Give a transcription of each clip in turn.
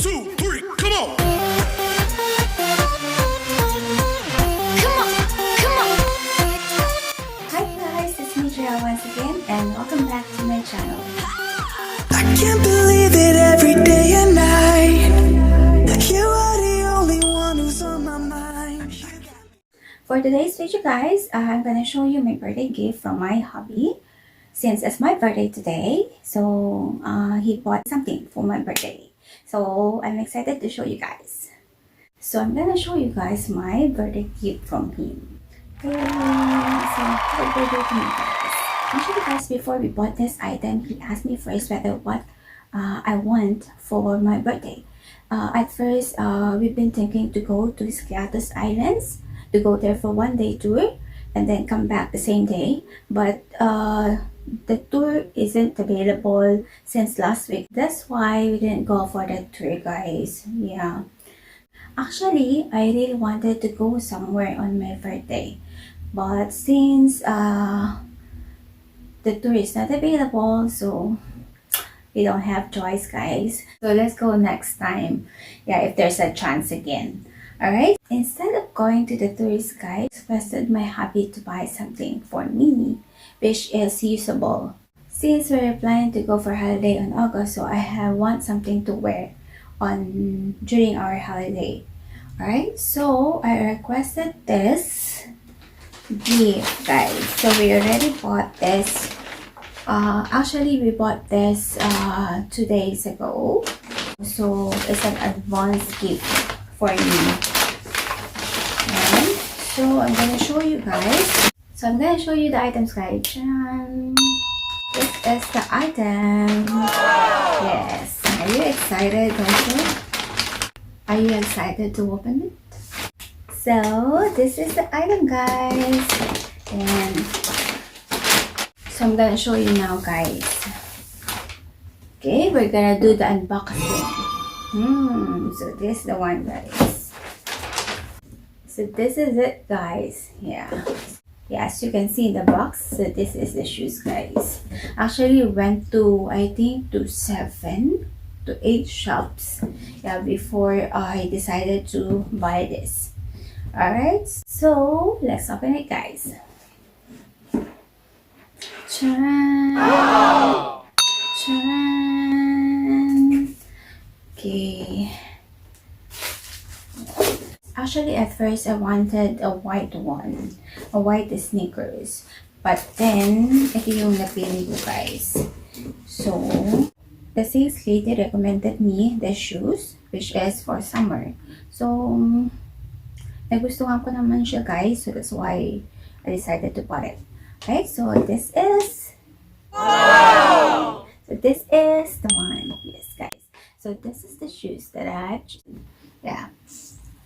2, 3, come on! Hi guys, it's me Jaya once again and welcome back to my channel. I can't believe it every day and night. You are the only one who's on my mind. For today's video guys, I'm gonna show you my birthday gift from my hubby. Since it's my birthday today, so he bought something for my birthday. So I'm excited to show you guys. So I'm gonna show you guys my birthday gift from him. Okay, so happy birthday to me guys. Actually guys, before we bought this item, he asked me first whether what I want for my birthday. At first, we've been thinking to go to Skiatos Islands, to go there for one day tour and then come back the same day. But the tour isn't available since last week. That's why we didn't go for that tour guys. Yeah. Actually, I really wanted to go somewhere on my birthday. But since the tour is not available, so we don't have choice guys. So let's go next time. Yeah, if there's a chance again. Alright? Instead of going to the tourist guide, I requested my hubby to buy something for me, which is usable. Since we're planning to go for holiday on August, so I want something to wear on during our holiday. Alright, so I requested this gift guys. So we already bought this. Actually we bought this 2 days ago. So it's an advance gift for me. And so I'm gonna show you guys. So I'm gonna show you the items guys. This is the item. Yes. Are you excited also? Are you excited to open it? So this is the item guys. And so I'm gonna show you now guys. Okay, we're gonna do the unboxing. So this is the one guys. So this is it guys. Yeah, as you can see in the box, so this is the shoes guys. Actually went to I think to 7 to 8 shops, yeah, before I decided to buy this. Alright, so let's open it guys. Charan! Charan! Okay. Actually, at first I wanted a white one, a white sneakers. But then, ito yung napili ko guys. So, the sales lady recommended me the shoes, which is for summer. So, nagustuhan ko naman siya guys. So, that's why I decided to buy it. Okay, so this is... Wow! So, this is the one. Yes, guys. So, this is the shoes that I have. Yeah.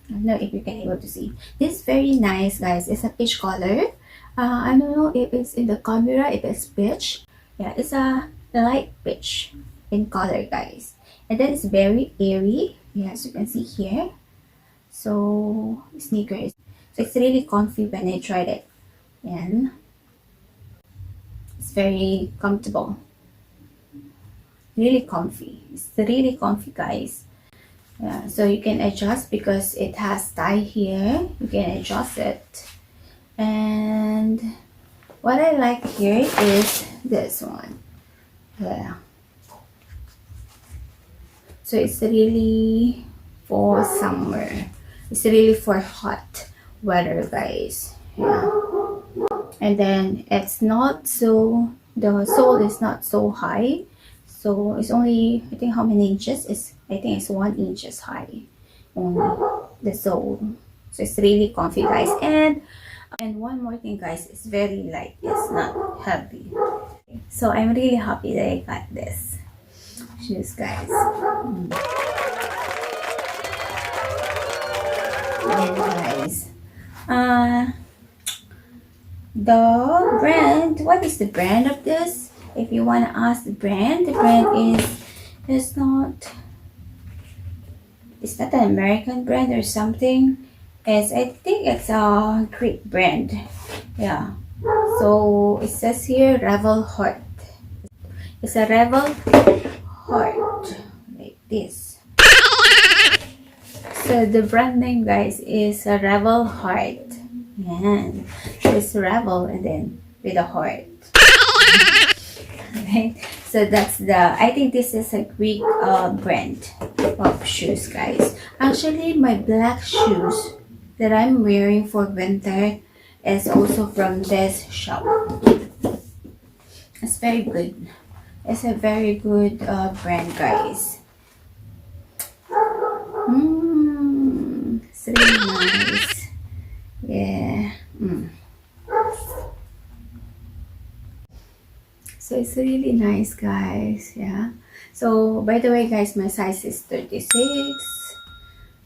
I don't know if you can able to see. This is very nice guys. It's a peach color. I don't know if it's in the camera, if it's peach. Yeah, it's a light peach in color guys. And then it's very airy. Yeah, as you can see here. So sneakers. So it's really comfy when I tried it. And it's very comfortable. Really comfy. It's really comfy guys. Yeah, so you can adjust because it has tie here. You can adjust it. And what I like here is this one. Yeah. So it's really for summer. It's really for hot weather guys. Yeah. And then it's not so, the sole is not so high. So it's only, I think how many inches? I think it's 1 inch high only, the sole. So it's really comfy guys. And one more thing guys, it's very light. It's not heavy. So I'm really happy that I got this shoes guys. And guys, the brand, what is the brand of this? If you want to ask the brand is not an American brand or something. I think it's a Greek brand. Yeah. So it says here Revel Heart. It's a Revel Heart like this. So the brand name, guys, is a Rebel Heart. Yan. So it's Rebel and then with a heart. Right? So that's I think this is a Greek brand of shoes, guys. Actually, my black shoes that I'm wearing for winter is also from this shop. It's very good. It's a very good brand, guys. It's really nice. Yeah. So it's really nice, guys. Yeah. So by the way, guys, my size is 36.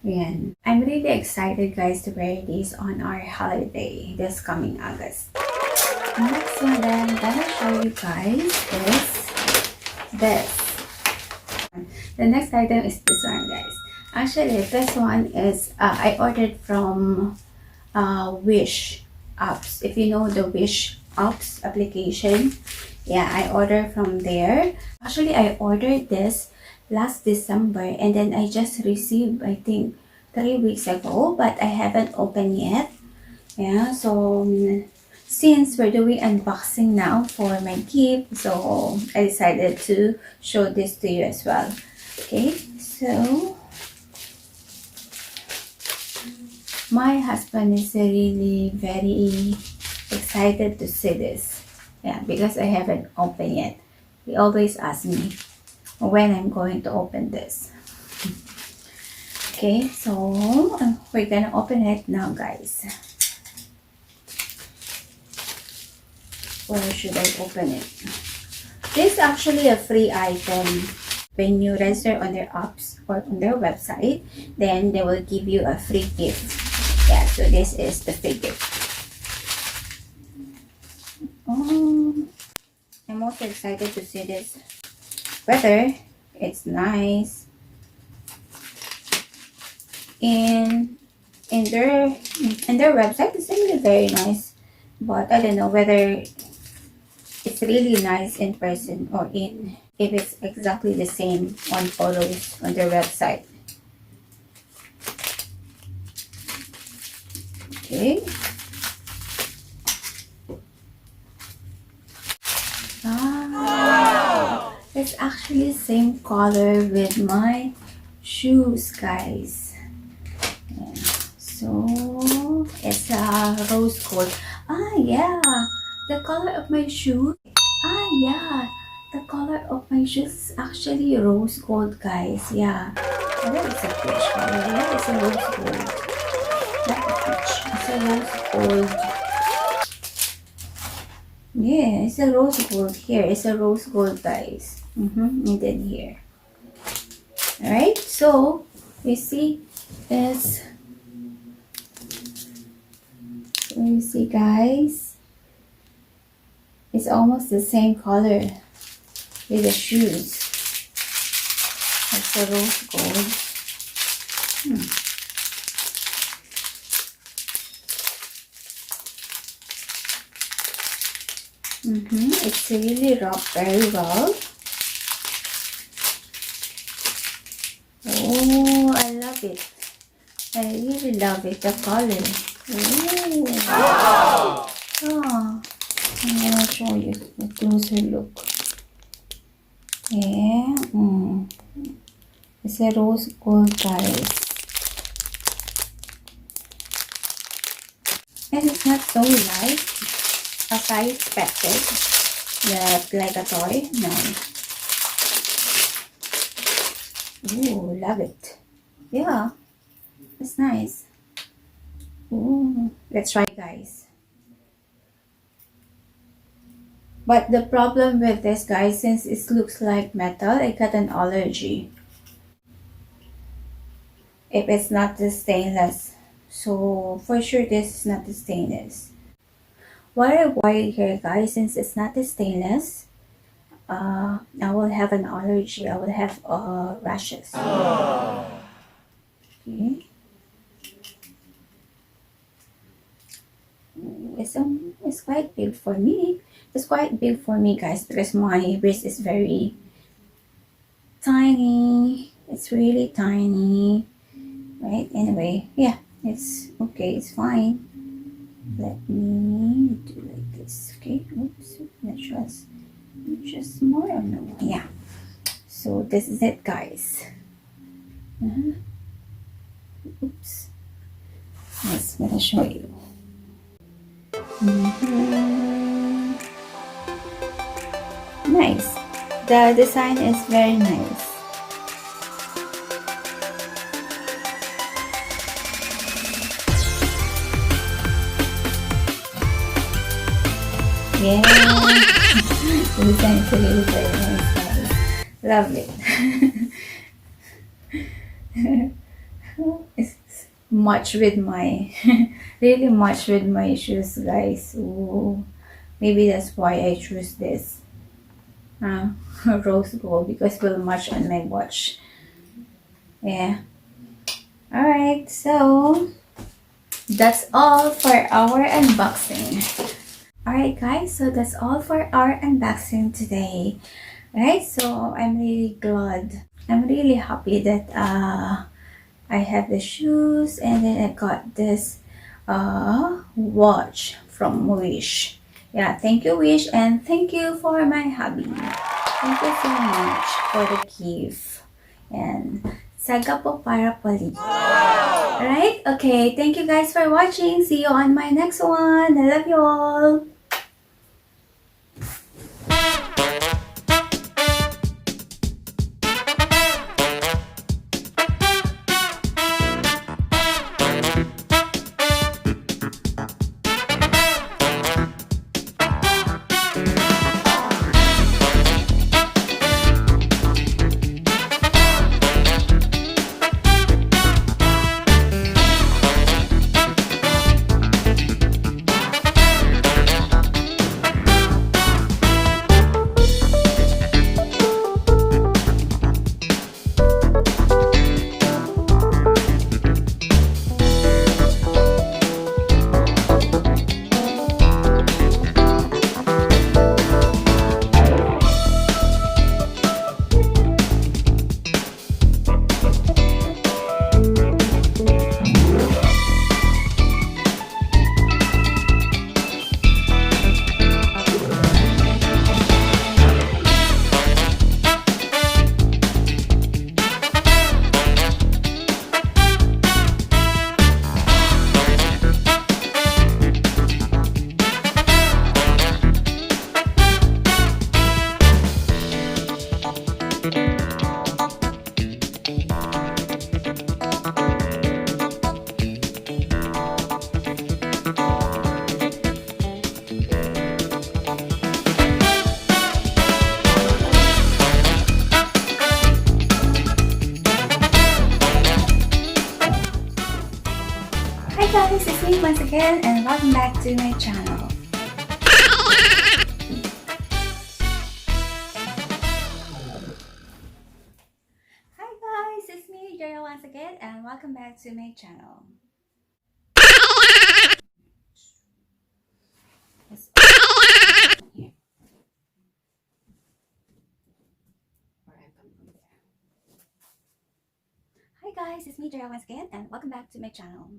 Ayan. I'm really excited, guys, to wear these on our holiday this coming August. The next one that I'm gonna show you guys is this. The next item is this one, guys. Actually, this one is I ordered from Wish apps. If you know the Wish apps application, yeah, I ordered from there. Actually, I ordered this last December and then I just received, I think, 3 weeks ago, but I haven't opened yet. Yeah, so since we're doing unboxing now for my gift, so I decided to show this to you as well. Okay, so my husband is really very excited to see this. Yeah, because I haven't opened yet. He always asks me when I'm going to open this. Okay, so we're gonna open it now, guys. Where should I open it? This is actually a free item. When you register on their apps or on their website, then they will give you a free gift. Yeah, so this is the free gift. I'm also excited to see this. Whether it's nice. In their website, it's really very nice. But I don't know whether it's really nice in person or if it's exactly the same on photos on their website. Okay. Wow. It's actually the same color with my shoes, guys. Yeah. So it's a rose gold. Yeah, the color of my shoes. Yeah, the color of my shoes is actually rose gold, guys. Yeah, that is a peach color. Yeah, it's a rose gold. Not a peach. It's a rose gold. Yeah, it's a rose gold here. It's a rose gold, guys. And then here. Alright, so you see this. So you see, guys, it's almost the same color with the shoes. It's a rose gold. It's really wrapped very well. Oh, I love it. I really love it, the color. Oh. I'm gonna show you the closer look. Yeah. It's a rose gold, guys. And it's not so light as I expected. Like a toy. No. Ooh, love it. Yeah. It's nice. Ooh. Let's try, guys. But the problem with this, guys, since it looks like metal, I got an allergy. If it's not the stainless. So, for sure, this is not the stainless. What I worry here, guys, since it's not the stainless, I will have an allergy. I will have rashes. Okay. It's quite big for me. It's quite big for me, guys, because my wrist is very tiny. It's really tiny. right? Anyway, yeah, it's okay, it's fine. Let me do like this, okay? Oops, just more or no? Yeah. So this is it, guys. Oops. Yes, gonna show you. Nice. The design is very nice. Yeah. The design is really very nice, guys. Love it. It's much with my really much with my shoes, guys. So maybe that's why I choose this rose gold, because it will match on my watch. Yeah. All right, so that's all for our unboxing. All right, guys, so that's all for our unboxing today. All right, so I'm really glad, I'm really happy that I have the shoes, and then I got this watch from Wish. Yeah, thank you, Wish, and thank you for my hubby. Thank you so much for the gift. And saga po para pali. Alright, okay. Thank you guys for watching. See you on my next one. I love you all. Hi guys, it's me once again, and welcome back to my channel. Hi guys, it's me Jaya once again, and welcome back to my channel. Yes. Here. Hi guys, it's me Jaya once again, and welcome back to my channel.